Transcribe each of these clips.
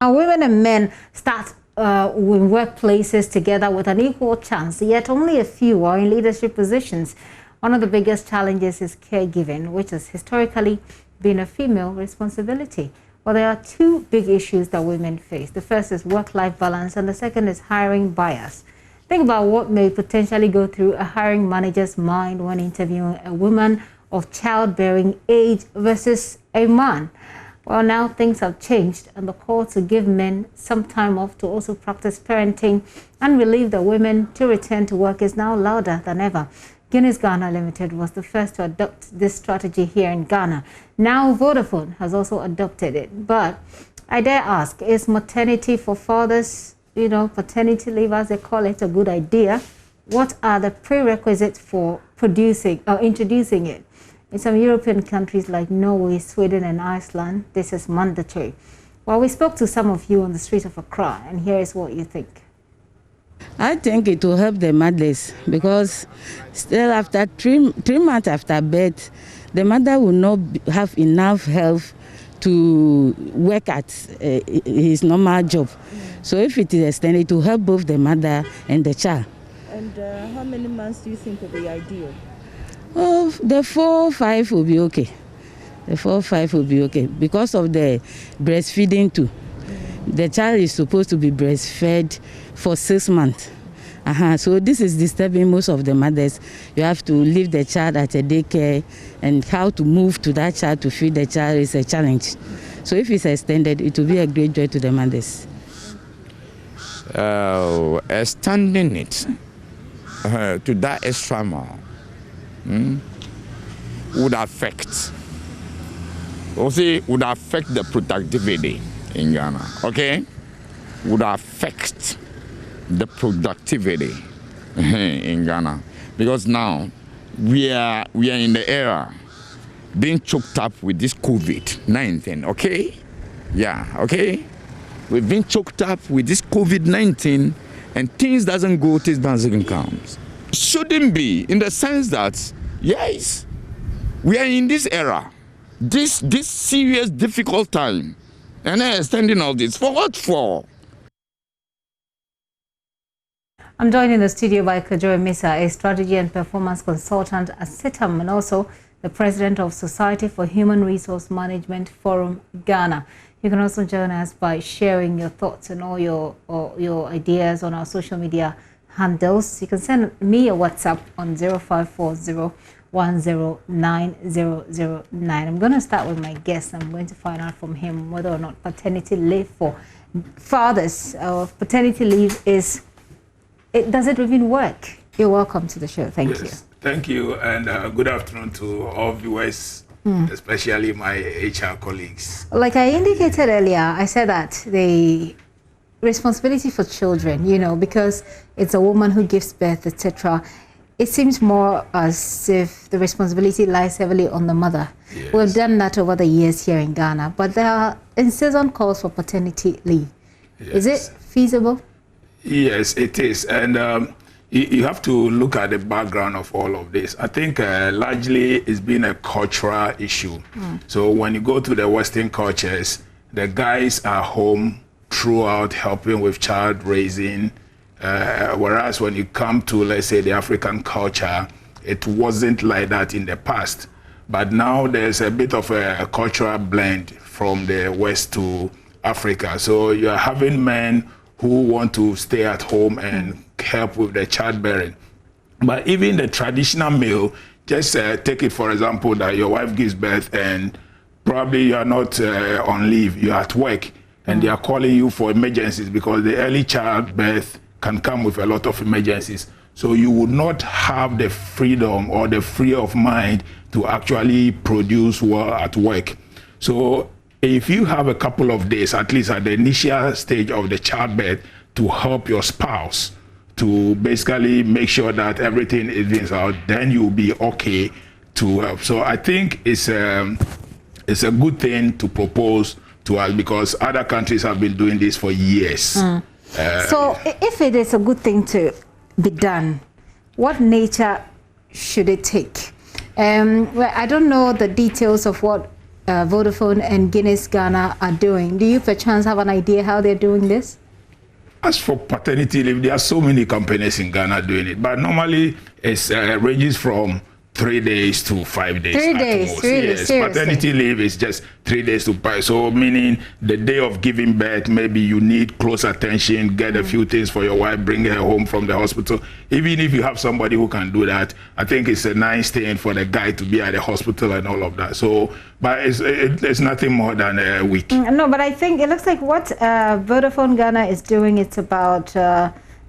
Now, women and men start in workplaces together with an equal chance, yet only a few are in leadership positions. One of the biggest challenges is caregiving, which has historically been a female responsibility. Well, there are two big issues that women face. The first is work-life balance, and the second is hiring bias. Think about what may potentially go through a hiring manager's mind when interviewing a woman of childbearing age versus a man. Well, now things have changed, and the call to give men some time off to also practice parenting and relieve the women to return to work is now louder than ever. Guinness Ghana Limited was the first to adopt this strategy here in Ghana. Now Vodafone has also adopted it. But I dare ask, is maternity for fathers, paternity leave as they call it, a good idea? What are the prerequisites for introducing it? In some European countries like Norway, Sweden and Iceland, this is mandatory. Well, we spoke to some of you on the streets of Accra, and here is what you think. I think it will help the mothers because still after three months after birth, the mother will not have enough health to work at his normal job. So if it is extended, it will help both the mother and the child. And how many months do you think will be ideal? Oh, the 4 or 5 will be okay. The 4 or 5 will be okay because of the breastfeeding too. The child is supposed to be breastfed for 6 months. So this is disturbing most of the mothers. You have to leave the child at a daycare, and how to move to that child to feed the child is a challenge. So if it's extended, it will be a great joy to the mothers. Extending it to that extra mile would affect the productivity in Ghana, okay? Would affect the productivity in Ghana, because now we are in the era being choked up with this COVID-19, okay? Yeah, okay? We've been choked up with this COVID-19, and things doesn't go, things doesn't come. Shouldn't be, in the sense that, yes, we are in this era, this serious, difficult time, and then extending all this. For what for? I'm joined in the studio by Kojo Amissah, a strategy and performance consultant at CITAM, and also the president of Society for Human Resource Management Forum Ghana. You can also join us by sharing your thoughts and all your ideas on our social media handles. You can send me a WhatsApp on 0540109009. I'm going to start with my guest. I'm going to find out from him whether or not paternity leave for fathers or paternity leave does it even work? You're welcome to the show. Thank you. Thank you, and good afternoon to all viewers, especially my HR colleagues. Like I indicated earlier, I said that the responsibility for children, because it's a woman who gives birth, etc. It seems more as if the responsibility lies heavily on the mother. Yes. We've done that over the years here in Ghana, but there are incessant calls for paternity leave. Yes. Is it feasible? Yes, it is. And you have to look at the background of all of this. I think largely it's been a cultural issue. So when you go to the Western cultures, the guys are home throughout helping with child raising, whereas when you come to, let's say, the African culture, it wasn't like that in the past. But now there's a bit of a cultural blend from the West to Africa. So you're having men who want to stay at home and help with the childbearing. But even the traditional male, just take it for example that your wife gives birth and probably you are not on leave, you're at work, and they are calling you for emergencies because the early childbirth can come with a lot of emergencies. So you would not have the freedom or the free of mind to actually produce well at work. So if you have a couple of days, at least at the initial stage of the childbirth, to help your spouse to basically make sure that everything is out, then you'll be okay to help. So I think it's a good thing to propose to us because other countries have been doing this for years. So if it is a good thing to be done, what nature should it take? Well, I don't know the details of what Vodafone and Guinness Ghana are doing. Do you perchance have an idea how they're doing this? As for paternity leave, there are so many companies in Ghana doing it, but normally it ranges from 3 days to 5 days. 3 days, most. really? Yes, Seriously? paternity leave is just 3 days to 5. So meaning the day of giving birth, maybe you need close attention, get a few things for your wife, bring her home from the hospital. Even if you have somebody who can do that, I think it's a nice thing for the guy to be at the hospital and all of that. So, but it's nothing more than a week. No, but I think it looks like what Vodafone Ghana is doing, it's about...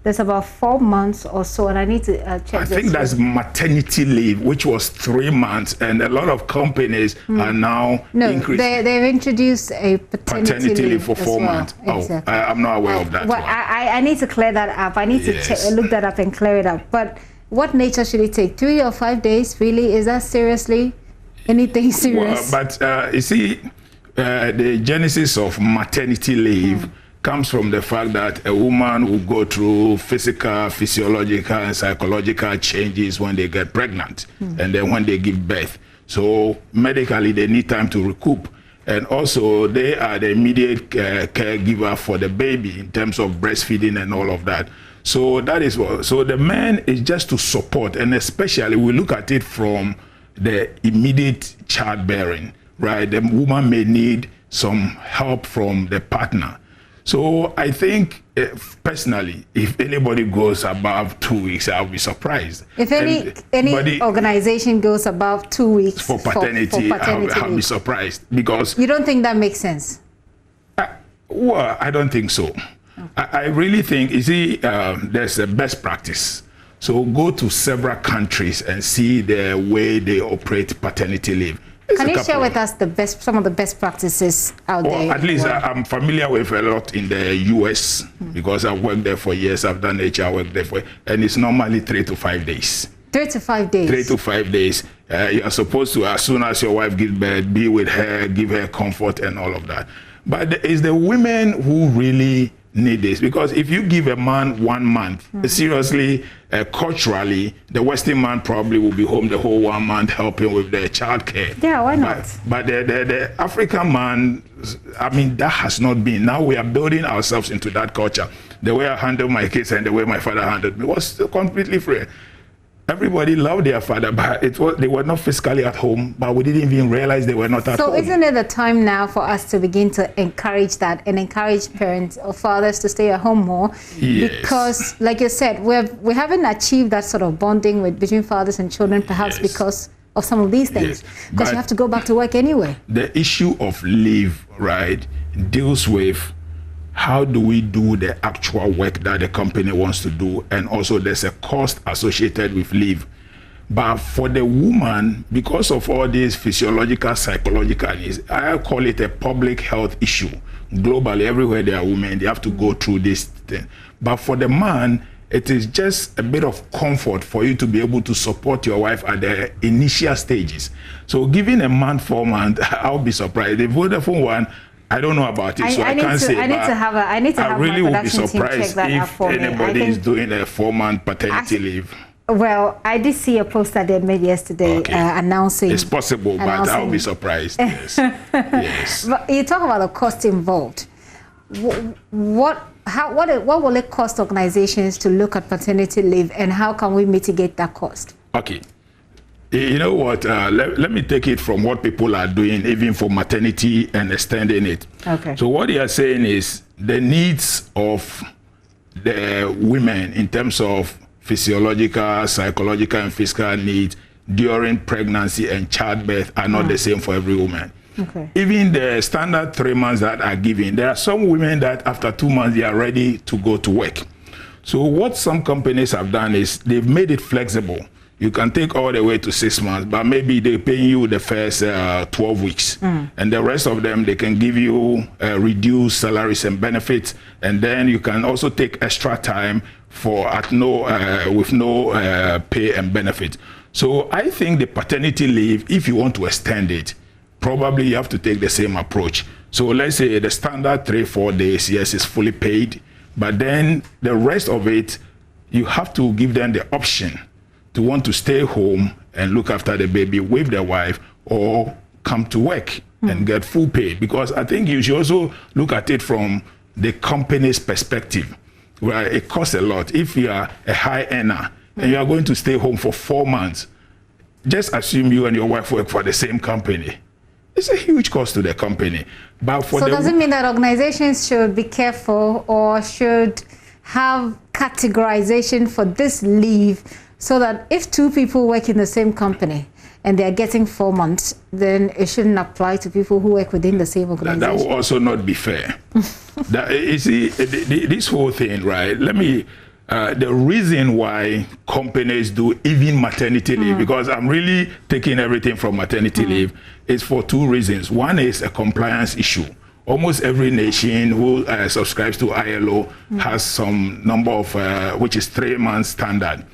there's about 4 months or so, and I need to check. I think that's maternity leave, which was 3 months, and a lot of companies are now increasing. They've introduced a paternity leave for 4 months. Exactly. Oh, I'm not aware of that. Well, I need to clear that up. I need to look that up and clear it up. But what nature should it take? 3 or 5 days? Really? Is that seriously anything serious? Well, but you see, the genesis of maternity leave comes from the fact that a woman will go through physical, physiological, and psychological changes when they get pregnant and then when they give birth. So medically, they need time to recoup. And also, they are the immediate caregiver for the baby in terms of breastfeeding and all of that. So that is what. So the man is just to support, and especially we look at it from the immediate childbearing, right? The woman may need some help from the partner. So I think, personally, if anybody goes above 2 weeks, I'll be surprised. If any organization goes above 2 weeks for paternity, I'll be surprised, because... You don't think that makes sense? Well, I don't think so. Okay. I really think, you see, there's a best practice. So go to several countries and see the way they operate paternity leave. Can you share with us some of the best practices out there? At least I'm familiar with a lot in the US because I've worked there for years. I've done HR work there and it's normally 3 to 5 days. 3 to 5 days? 3 to 5 days. You're supposed to, as soon as your wife gives birth, be with her, give her comfort and all of that. But it's the women who really need this, because if you give a man 1 month, seriously, culturally, the Western man probably will be home the whole 1 month helping with the child care. Yeah, why not? But the African man, I mean, that has not been. Now we are building ourselves into that culture. The way I handle my kids and the way my father handled me was completely free. Everybody loved their father, but they were not physically at home, but we didn't even realize they were not at home. So isn't it the time now for us to begin to encourage that and encourage parents or fathers to stay at home more? Yes. Because, like you said, we haven't achieved that sort of bonding between fathers and children, perhaps because of some of these things. Because you have to go back to work anyway. The issue of leave, right, deals with how do we do the actual work that the company wants to do, and also there's a cost associated with leave. But for the woman, because of all these physiological, psychological needs, I call it a public health issue. Globally, everywhere there are women, they have to go through this thing. But for the man, it is just a bit of comfort for you to be able to support your wife at the initial stages. So giving a man 4 months, I'll be surprised. The Vodafone one, I don't know about it, so I can't say. I need to have really my would be production team check surprised that out if for me. anybody is doing a 4-month paternity leave. Well, I did see a post that they made yesterday announcing. It's possible, but I'll be surprised. Yes. Yes. But you talk about the cost involved. What will it cost organizations to look at paternity leave, and how can we mitigate that cost? Okay. You know what? Let me take it from what people are doing, even for maternity and extending it. Okay. So what they are saying is the needs of the women in terms of physiological, psychological, and physical needs during pregnancy and childbirth are not the same for every woman. Okay. Even the standard 3 months that are given, there are some women that after 2 months they are ready to go to work. So what some companies have done is they've made it flexible. You can take all the way to 6 months, but maybe they pay you the first 12 weeks. And the rest of them, they can give you reduced salaries and benefits. And then you can also take extra time with no pay and benefit. So I think the paternity leave, if you want to extend it, probably you have to take the same approach. So let's say the standard 3-4 days, yes, is fully paid. But then the rest of it, you have to give them the option to want to stay home and look after the baby with their wife or come to work. and get full pay. Because I think you should also look at it from the company's perspective, where it costs a lot. If you are a high earner and you are going to stay home for 4 months, just assume you and your wife work for the same company. It's a huge cost to the company. But for so does it mean that organizations should be careful or should have categorization for this leave so that if 2 people work in the same company and they're getting 4 months, then it shouldn't apply to people who work within the same organization? That will also not be fair. You see, this whole thing, right? Let me, the reason why companies do even maternity leave, because I'm really taking everything from maternity leave, is for 2 reasons. One is a compliance issue. Almost every nation who subscribes to ILO has some number of, which is 3 months standard.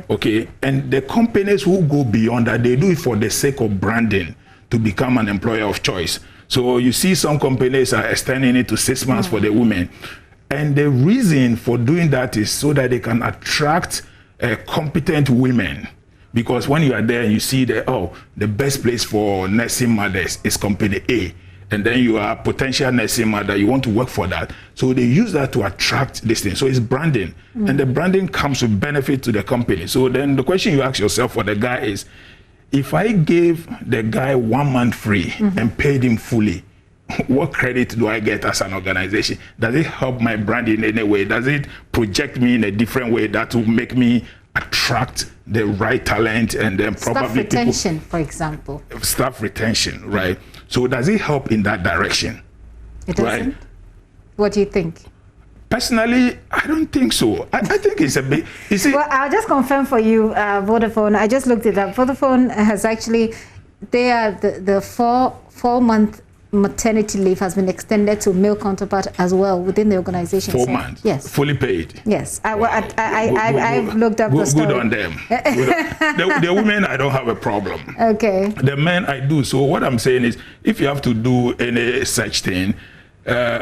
Okay. And the companies who go beyond that, they do it for the sake of branding, to become an employer of choice. So you see some companies are extending it to 6 months for the women. And the reason for doing that is so that they can attract competent women. Because when you are there, you see that, oh, the best place for nursing mothers is company A. And then you are a potential nursing mother, you want to work for that. So they use that to attract this thing. So it's branding. And the branding comes with benefit to the company. So then the question you ask yourself for the guy is, if I gave the guy 1 month free and paid him fully, what credit do I get as an organization? Does it help my brand in any way? Does it project me in a different way that will make me attract the right talent and then probably staff retention, for example? Staff retention, right? So does it help in that direction? It doesn't? Right? What do you think? Personally, I don't think so. I think it's a bit... Well, I'll just confirm for you, Vodafone. I just looked it up. Vodafone has actually... the 4 month maternity leave has been extended to male counterpart as well within the organization. 4 months? Yes. Fully paid? Yes. I've looked up the story. Good on them. The women, I don't have a problem. Okay. The men, I do. So what I'm saying is, if you have to do any such thing,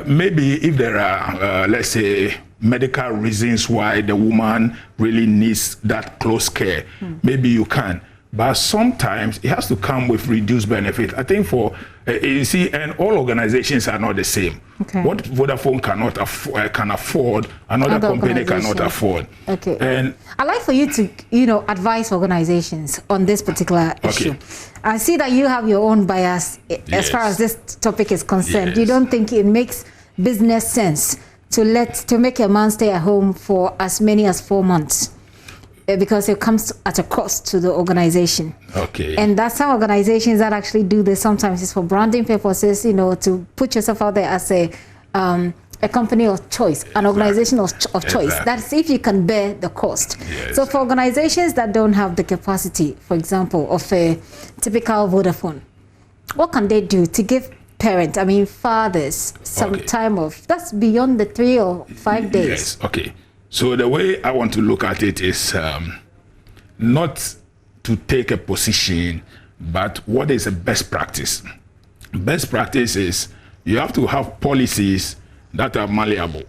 maybe if there are, let's say, medical reasons why the woman really needs that close care, maybe you can. But sometimes it has to come with reduced benefit. I think for, you see, and all organizations are not the same. Okay. What Vodafone can afford, another company cannot afford. Okay. And I'd like for you to, advise organizations on this particular issue. I see that you have your own bias as far as this topic is concerned. You don't think it makes business sense to make a man stay at home for as many as 4 months? Because it comes at a cost to the organization. Okay. And that some organizations that actually do this sometimes is for branding purposes, to put yourself out there as a company of choice, an organization of choice. That's if you can bear the cost. So for organizations that don't have the capacity, for example, of a typical Vodafone, what can they do to give fathers some time off? That's beyond the 3 or 5 days. Yes, okay. So the way I want to look at it is not to take a position, but what is a best practice? Best practice is you have to have policies that are malleable.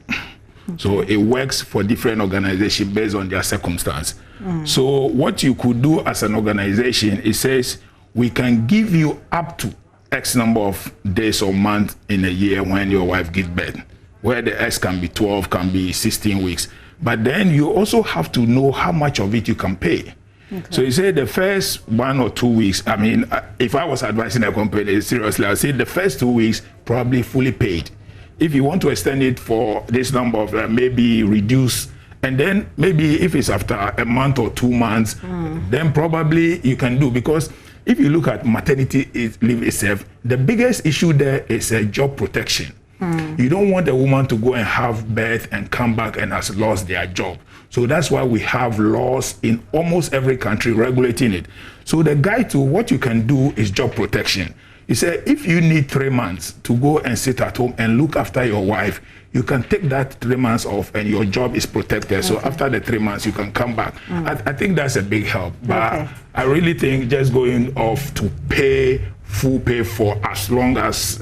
So it works for different organizations based on their circumstance. So what you could do as an organization, it says we can give you up to X number of days or months in a year when your wife gives birth, where the X can be 12, can be 16 weeks. But then you also have to know how much of it you can pay. So you say the first 1 or 2 weeks, if I was advising a company, seriously, I'd say the first 2 weeks probably fully paid. If you want to extend it for this number of maybe reduce, and then maybe if it's after a month or 2 months, then probably you can do. Because if you look at maternity leave itself, the biggest issue there is job protection. You don't want a woman to go and have birth and come back and has lost their job. So that's why we have laws in almost every country regulating it. So the guide to what you can do is job protection. You say if you need 3 months to go and sit at home and look after your wife, you can take that 3 months off and your job is protected. So after the 3 months, you can come back. I think that's a big help. But I really think just going off to pay full pay for as long as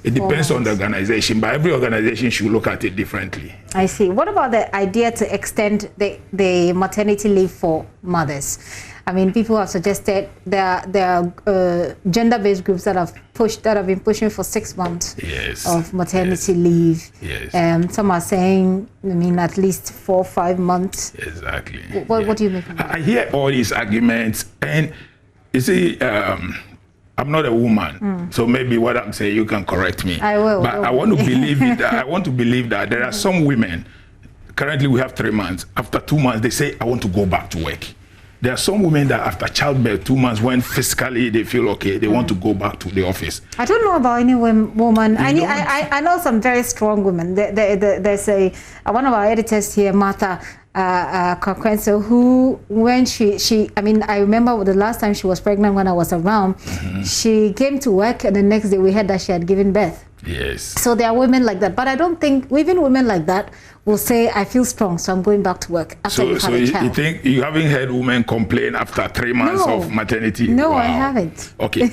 it depends on the organization, but every organization should look at it differently. I see. What about the idea to extend the maternity leave for mothers? I mean, people have suggested there are gender-based groups that have been pushing for 6 months of maternity leave. Yes. Some are saying, I mean, at least 4 or 5 months. Exactly. What do you make of that? I hear all these arguments, and you see, I'm not a woman, so maybe what I'm saying, you can correct me. I will. But I want to believe it. I want to believe that there are some women. Currently, we have 3 months. After 2 months, they say, "I want to go back to work." There are some women that after childbirth, 2 months, when physically they feel okay, they want to go back to the office. I don't know about any woman. I know some very strong women. There's one of our editors here, Martha Kakwenso, who when she I mean, I remember the last time she was pregnant when I was around, she came to work and the next day we heard that she had given birth. Yes. So there are women like that, but I don't think even women like that will say, "I feel strong, so I'm going back to work." After you've had a child. You think you haven't heard women complain after 3 months of maternity? No, wow. I haven't. Okay.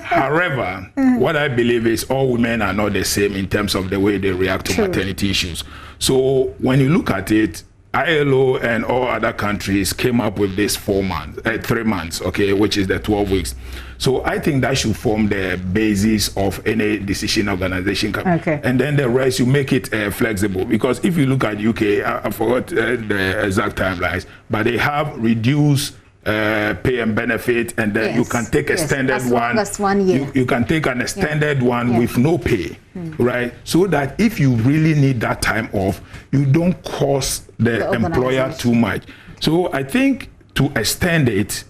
However, what I believe is all women are not the same in terms of the way they react to maternity issues. So when you look at it, ILO and all other countries came up with this 3 months, okay, which is the 12 weeks. So I think that should form the basis of any decision organization. Okay. And then the rest, you make it flexible. Because if you look at UK, I forgot the exact timelines, but they have reduced pay and benefit, and then you can take extended one. As 1 year. You can take an extended one with no pay, right? So that if you really need that time off, you don't cost the employer too much. So I think to extend it,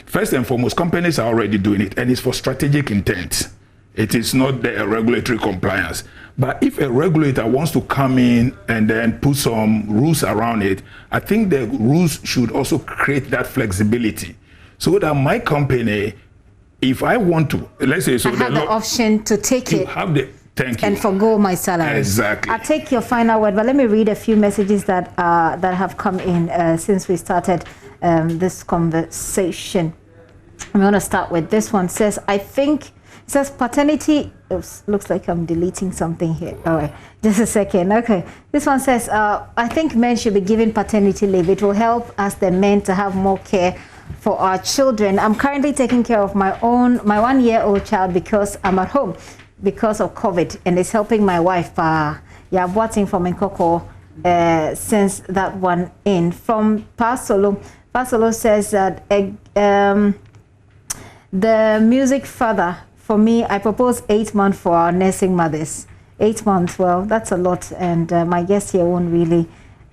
first and foremost, companies are already doing it, and it's for strategic intent. It is not the regulatory compliance. But if a regulator wants to come in and then put some rules around it, I think the rules should also create that flexibility so that my company, if I want to, let's say, so I have the option to take it. Thank you. And forgo my salary. Exactly. I'll take your final word, but let me read a few messages that have come in since we started this conversation. I'm going to start with this one. Says, it says paternity. Oops, looks like I'm deleting something here. All right, just a second. Okay, this one says, I think men should be given paternity leave. It will help us, the men, to have more care for our children. I'm currently taking care of my 1-year-old child because I'm at home because of COVID, and it's helping my wife. Yeah, watching from Nkoko since that one in. From Pasolo says that the music father, for me, I propose 8 months for our nursing mothers. 8 months, well, that's a lot, and my guest here won't really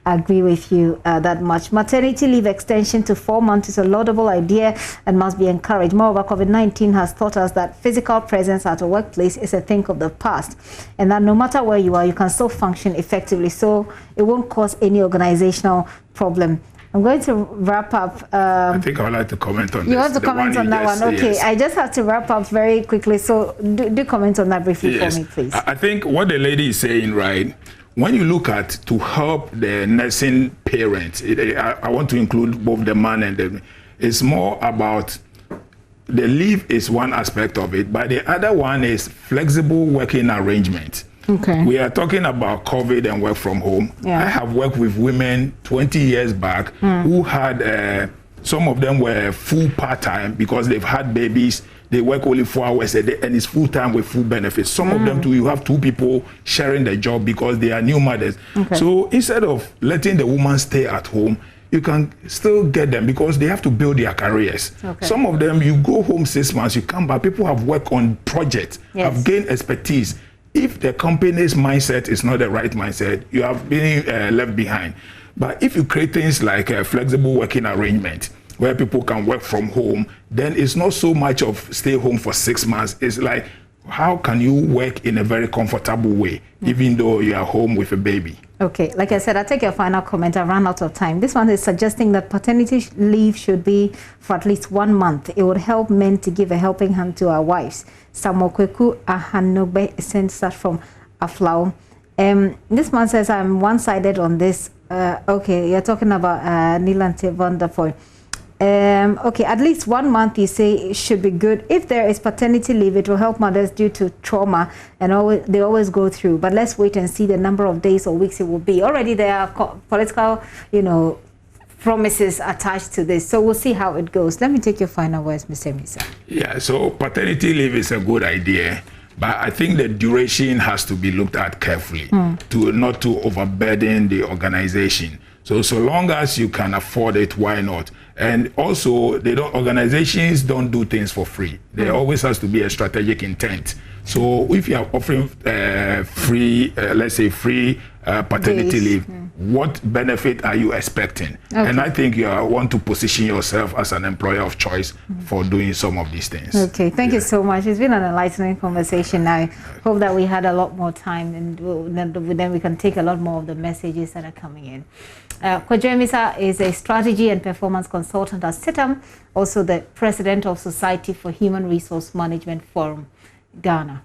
agree with you that much. Maternity leave extension to 4 months is a laudable idea and must be encouraged. Moreover, COVID-19 has taught us that physical presence at a workplace is a thing of the past, and that no matter where you are, you can still function effectively, so it won't cause any organizational problem. I'm going to wrap up. I think I would like to comment on this. You want to comment on that one? Okay, yes. I just have to wrap up very quickly, so do comment on that briefly for me, please. I think what the lady is saying, right, when you look at to help the nursing parents, I want to include both the man and the, it's more about the leave is one aspect of it, but the other one is flexible working arrangement. Okay. We are talking about COVID and work from home. Yeah. I have worked with women 20 years back who had, some of them were full part-time because they've had babies. They work only 4 hours a day and it's full-time with full benefits. Some of them too, you have 2 people sharing the job because they are new mothers. Okay. So instead of letting the woman stay at home, you can still get them because they have to build their careers. Okay. Some of them, you go home 6 months, you come back, people have worked on projects, have gained expertise. If the company's mindset is not the right mindset, you have been left behind. But if you create things like a flexible working arrangement where people can work from home, then it's not so much of stay home for 6 months. It's like, how can you work in a very comfortable way, even though you are home with a baby? Okay, like I said, I'll take your final comment. I ran out of time. This one is suggesting that paternity leave should be for at least 1 month. It would help men to give a helping hand to our wives. Samokweku Ahanobe sends that from Aflao. This man says, I'm one-sided on this. Okay, you're talking about Nilante Vanderpoy. Okay, at least 1 month you say it should be good. If there is paternity leave, it will help mothers due to trauma, and they always go through. But let's wait and see the number of days or weeks it will be. Already there are political, promises attached to this. So we'll see how it goes. Let me take your final words, Mr. Amissah. Yeah, so paternity leave is a good idea, but I think the duration has to be looked at carefully to not to overburden the organization. So long as you can afford it, why not? And also, organizations don't do things for free. There always has to be a strategic intent. So if you are offering free, let's say free paternity leave, what benefit are you expecting? Okay. And I think you want to position yourself as an employer of choice for doing some of these things. Okay, thank you so much. It's been an enlightening conversation. I hope that we had a lot more time, and then we can take a lot more of the messages that are coming in. Kojo Amissah is a strategy and performance consultant at CITAM, also the president of Society for Human Resource Management Forum, Ghana.